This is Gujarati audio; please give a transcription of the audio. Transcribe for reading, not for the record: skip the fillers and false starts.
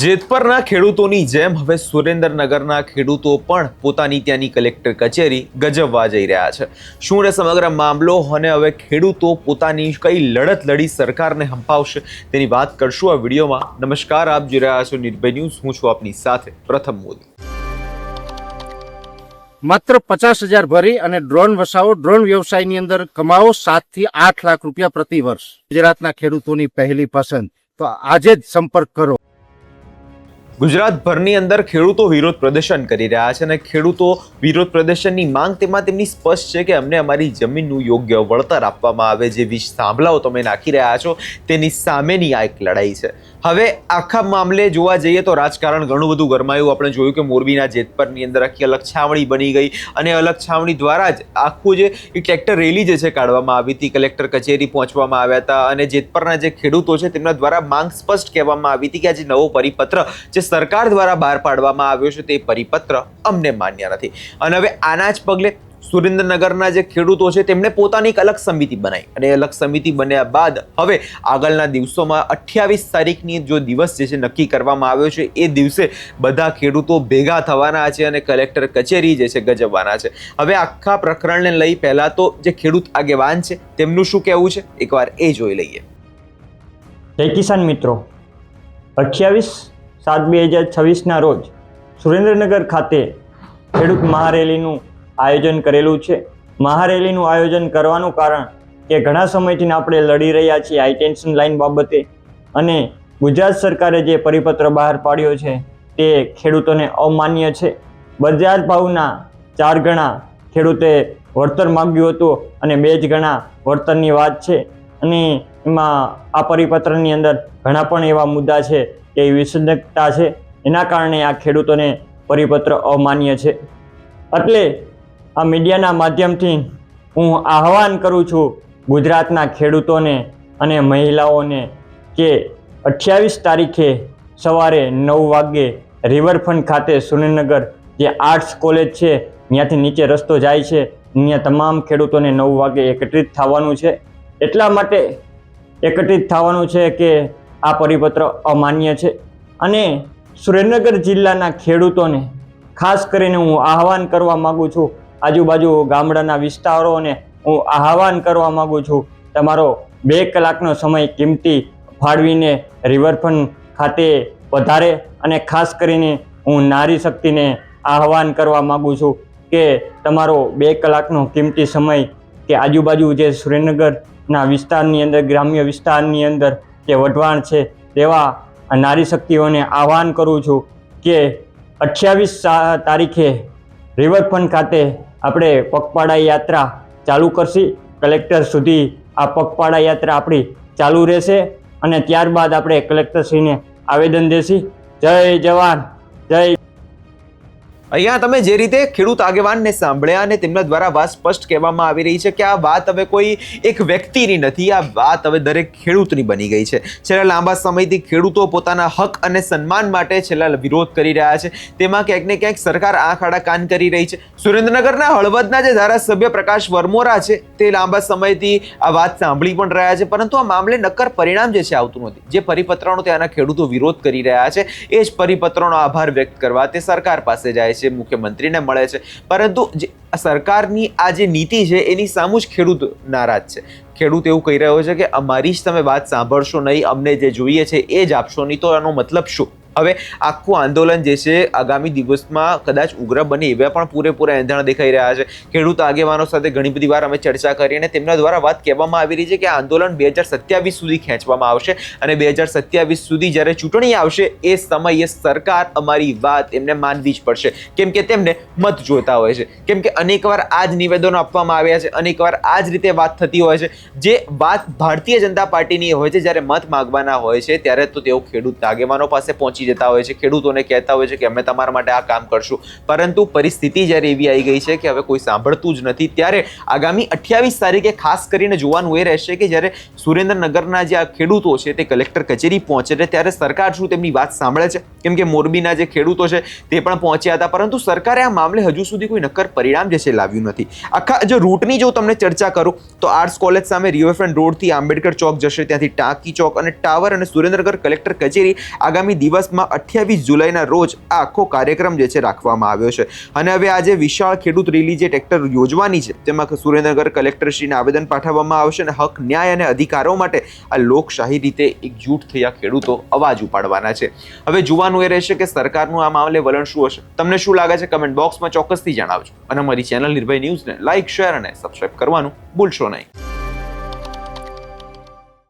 જેતપરના ખેડૂતોની જેમ હવે સુરેન્દ્રનગરના ખેડૂતો પણ પોતાની ત્યાંની કલેક્ટર કચેરી ગજવવા જઈ રહ્યા છે। શું રે સમગ્ર મામલો અને હવે ખેડૂતો પોતાની કઈ લડત લડી સરકારને હંપાવશે તેની વાત કરશું આ વિડીયોમાં। નમસ્કાર, આપ જોઈ રહ્યા છો નિર્ભય ન્યૂઝ। હું છું આપની સાથે પ્રથમ મોદી। માત્ર 50,000 ભરી અને ડ્રોન વસાવો, ડ્રોન વ્યવસાયની અંદર કમાવો 7 થી 8 લાખ રૂપિયા પ્રતિ વર્ષ। ગુજરાતના ખેડૂતોની પહેલી પસંદ, તો આજે જ સંપર્ક કરો। ગુજરાતભરની અંદર ખેડૂતો વિરોધ પ્રદર્શન કરી રહ્યા છે અને ખેડૂતો વિરોધ પ્રદર્શનની માંગ તેમની સ્પષ્ટ છે કે અમને અમારી જમીનનું યોગ્ય વળતર આપવામાં આવે। જે વીજ થાંભલાઓ તમે નાખી રહ્યા છો તેની સામેની આ એક લડાઈ છે। હવે આખા મામલે જોવા જઈએ તો રાજકારણ ઘણું બધું ગરમાયું। આપણે જોયું કે મોરબીના જેતપરની અંદર આખી અલગ છાવણી બની ગઈ અને અલગ છાવણી દ્વારા જ આખું જે ટ્રેક્ટર રેલી જે છે કાઢવામાં આવી હતી, કલેક્ટર કચેરી પહોંચવામાં આવ્યા હતા અને જેતપરના જે ખેડૂતો છે તેમના દ્વારા માંગ સ્પષ્ટ કહેવામાં આવી હતી કે આ જે નવો પરિપત્ર જે સરકાર દ્વારા બહાર પાડવામાં આવ્યો છે તે પરિપત્ર અમને માન્ય નથી। અને હવે આના જ પગલે સુરેન્દ્રનગરના જે ખેડૂતો છે તેમણે પોતાની એક અલગ સમિતિ બનાવી અને અલગ સમિતિ બન્યા બાદ હવે આગળના દિવસોમાં 28 તારીખની જો દિવસ જે છે નક્કી કરવામાં આવ્યો છે એ દિવસે બધા ખેડૂતો ભેગા થવાના છે અને કલેક્ટર કચેરી જે છે ગજવવાના છે। હવે આખા પ્રકરણને લઈ પહેલા તો જે ખેડૂત આગેવાન છે તેમનું શું કહેવું છે એકવાર એ જોઈ લઈએ। જય કિસાન મિત્રો, 28/7/2026 રોજ સુરેન્દ્રનગર ખાતે ખેડૂત મહારેલીનું આયોજન કરેલું છે। મહારેલીનું આયોજન કરવાનું કારણ કે ઘણા સમયથી આપણે લડી રહ્યા છીએ હાઈ ટેન્શન લાઇન બાબતે અને ગુજરાત સરકારે જે પરિપત્ર બહાર પાડ્યો છે તે ખેડૂતોને અમાન્ય છે। બજાર ભાવના 4 ગણા ખેડૂતે વળતર માગ્યું હતું અને 2 ગણા વળતરની વાત છે અને એમાં આ પરિપત્રની અંદર ઘણા પણ એવા મુદ્દા છે કે વિસંગતતા છે, એના કારણે આ ખેડૂતોને પરિપત્ર અમાન્ય છે। એટલે આ મીડિયાના માધ્યમથી હું આહવાન કરું છું ગુજરાતના ખેડૂતોને અને મહિલાઓને કે 28 તારીખે સવારે 9 વાગ્યે રિવરફ્રન્ટ ખાતે સુરેન્દ્રનગર જે આર્ટ્સ કોલેજ છે ત્યાંથી નીચે રસ્તો જાય છે, ત્યાં તમામ ખેડૂતોને 9 વાગે એકત્રિત થવાનું છે। એટલા માટે એકત્રિત થવાનું છે કે આ પરિપત્ર અમાન્ય છે અને સુરેન્દ્રનગર જિલ્લાના ખેડૂતોને ખાસ કરીને હું આહવાન કરવા માગું છું, આજુબાજુ ગામડાના વિસ્તારોને હું આહવાન કરવા માગું છું, તમારો 2 કલાકનો સમય કિંમતી ફાળવીને રિવરફ્રન્ટ ખાતે વધારે અને ખાસ કરીને હું નારી શક્તિને આહવાન કરવા માગું છું કે તમારો 2 કલાકનો કિંમતી સમય કે આજુબાજુ જે સુરેન્દ્રનગરના વિસ્તારની અંદર, ગ્રામ્ય વિસ્તારની અંદર જે વઢવાણ છે તેવા નારી શક્તિઓને આહવાન કરું છું કે 28 તારીખે રિવરફ્રન્ટ ખાતે આપણે પગપાળા યાત્રા ચાલુ કરશી। કલેક્ટર સુધી આ પગપાળા યાત્રા આપણી ચાલુ રહેશે અને ત્યારબાદ આપણે કલેક્ટરશ્રીને આવેદન દેશી। જય જવાન, જય। અહીંયા તમે જે રીતે ખેડૂત આગેવાનને સાંભળ્યા અને તેમના દ્વારા વાત સ્પષ્ટ કહેવામાં આવી રહી છે કે આ વાત હવે કોઈ એક વ્યક્તિની નથી, આ વાત હવે દરેક ખેડૂતની બની ગઈ છે। છેલ્લા લાંબા સમયથી ખેડૂતો પોતાના હક અને સન્માન માટે છેલ્લા વિરોધ કરી રહ્યા છે, તેમાં ક્યાંક ને ક્યાંક સરકાર આંખ આડા કાન કરી રહી છે। સુરેન્દ્રનગરના હળવદના જે ધારાસભ્ય પ્રકાશ વરમોરા છે તે લાંબા સમયથી આ વાત સાંભળી પણ રહ્યા છે, પરંતુ આ મામલે નક્કર પરિણામ જે છે આવતું નથી। જે પરિપત્રનો ત્યાંના ખેડૂતો વિરોધ કરી રહ્યા છે એ જ પરિપત્રનો આભાર વ્યક્ત કરવા તે સરકાર પાસે જાય છે, મુખ્યમંત્રીને મળે છે, પરંતુ જે સરકારની આ જે નીતિ છે એની સામું જ ખેડૂત નારાજ છે। ખેડૂત એવું કહી રહ્યો છે કે અમારી જ તમે વાત સાંભળશો નહીં, અમને જે જોઈએ છે એ જ આપશો નહીં, તો એનો મતલબ શું? હવે આખું આંદોલન જે છે આગામી દિવસમાં કદાચ ઉગ્ર બને એવા પણ પૂરેપૂરા એંધાણ દેખાઈ રહ્યા છે। ખેડૂત આગેવાનો સાથે ઘણી બધી વાર અમે ચર્ચા કરી અને તેમના દ્વારા વાત કહેવામાં આવી રહી છે કે આ આંદોલન 2027 સુધી ખેંચવામાં આવશે અને 2027 સુધી જ્યારે ચૂંટણી આવશે એ સમયે સરકાર અમારી વાત એમને માનવી જ પડશે, કેમ કે તેમને મત જોઈતા હોય છે, કેમ કે અનેકવાર આ જ નિવેદનો આપવામાં આવ્યા છે, અનેકવાર આ જ રીતે વાત થતી હોય છે। જે વાત ભારતીય જનતા પાર્ટીની હોય છે, જ્યારે મત માગવાના હોય છે ત્યારે તો તેઓ ખેડૂત આગેવાનો પાસે પહોંચી જતા હોય છે, ખેડૂતોને કહેતા હોય છે કે અમે તમારા માટે આ કામ કરશું, પરંતુ પરિસ્થિતિ જ્યારે એવી આવી ગઈ છે કે હવે કોઈ સાંભળતું જ નથી। ત્યારે આગામી 28 તારીખે ખાસ કરીને જોવાનું એ રહેશે કે જ્યારે સુરેન્દ્રનગરના જે આ ખેડૂતો છે તે કલેક્ટર કચેરી પહોંચે છે ત્યારે સરકાર શું તેમની વાત સાંભળે છે, કેમ કે મોરબીના જે ખેડૂતો છે તે પણ પહોંચ્યા હતા, પરંતુ સરકારે આ મામલે હજુ સુધી કોઈ નક્કર પરિણામ જે છે લાવ્યું નથી। આખા જો રૂટની જો તમને ચર્ચા કરું તો આર્ટ્સ કોલેજ સામે રિવરફ્રન્ટ રોડથી આંબેડકર ચોક જશે, ત્યાંથી ટાંકી ચોક અને ટાવર અને સુરેન્દ્રનગર કલેક્ટર કચેરી આગામી દિવસ અમદાવાદમાં 28 જુલાઈના રોજ આ આખો કાર્યક્રમ જે છે રાખવામાં આવ્યો છે અને હવે આજે વિશાળ ખેડૂત રેલી જે ટ્રેક્ટર યોજવાની છે તેમાં સુરેન્દ્રનગર કલેક્ટરશ્રીને આવેદન પાઠવવામાં આવશે અને હક, ન્યાય અને અધિકારો માટે આ લોકશાહી રીતે એકજૂટ થઈ આ ખેડૂતો અવાજ ઉપાડવાના છે. હવે જોવાનું એ રહેશે કે સરકારનું આ મામલે વલણ શું હશે. તમને શું લાગે છે કમેન્ટ બોક્સમાં ચોક્કસથી જણાવજો અને અમારી ચેનલ નિર્ભય ન્યૂઝને લાઇક, શેર અને સબસ્ક્રાઇબ કરવાનું ભૂલશો નહીં.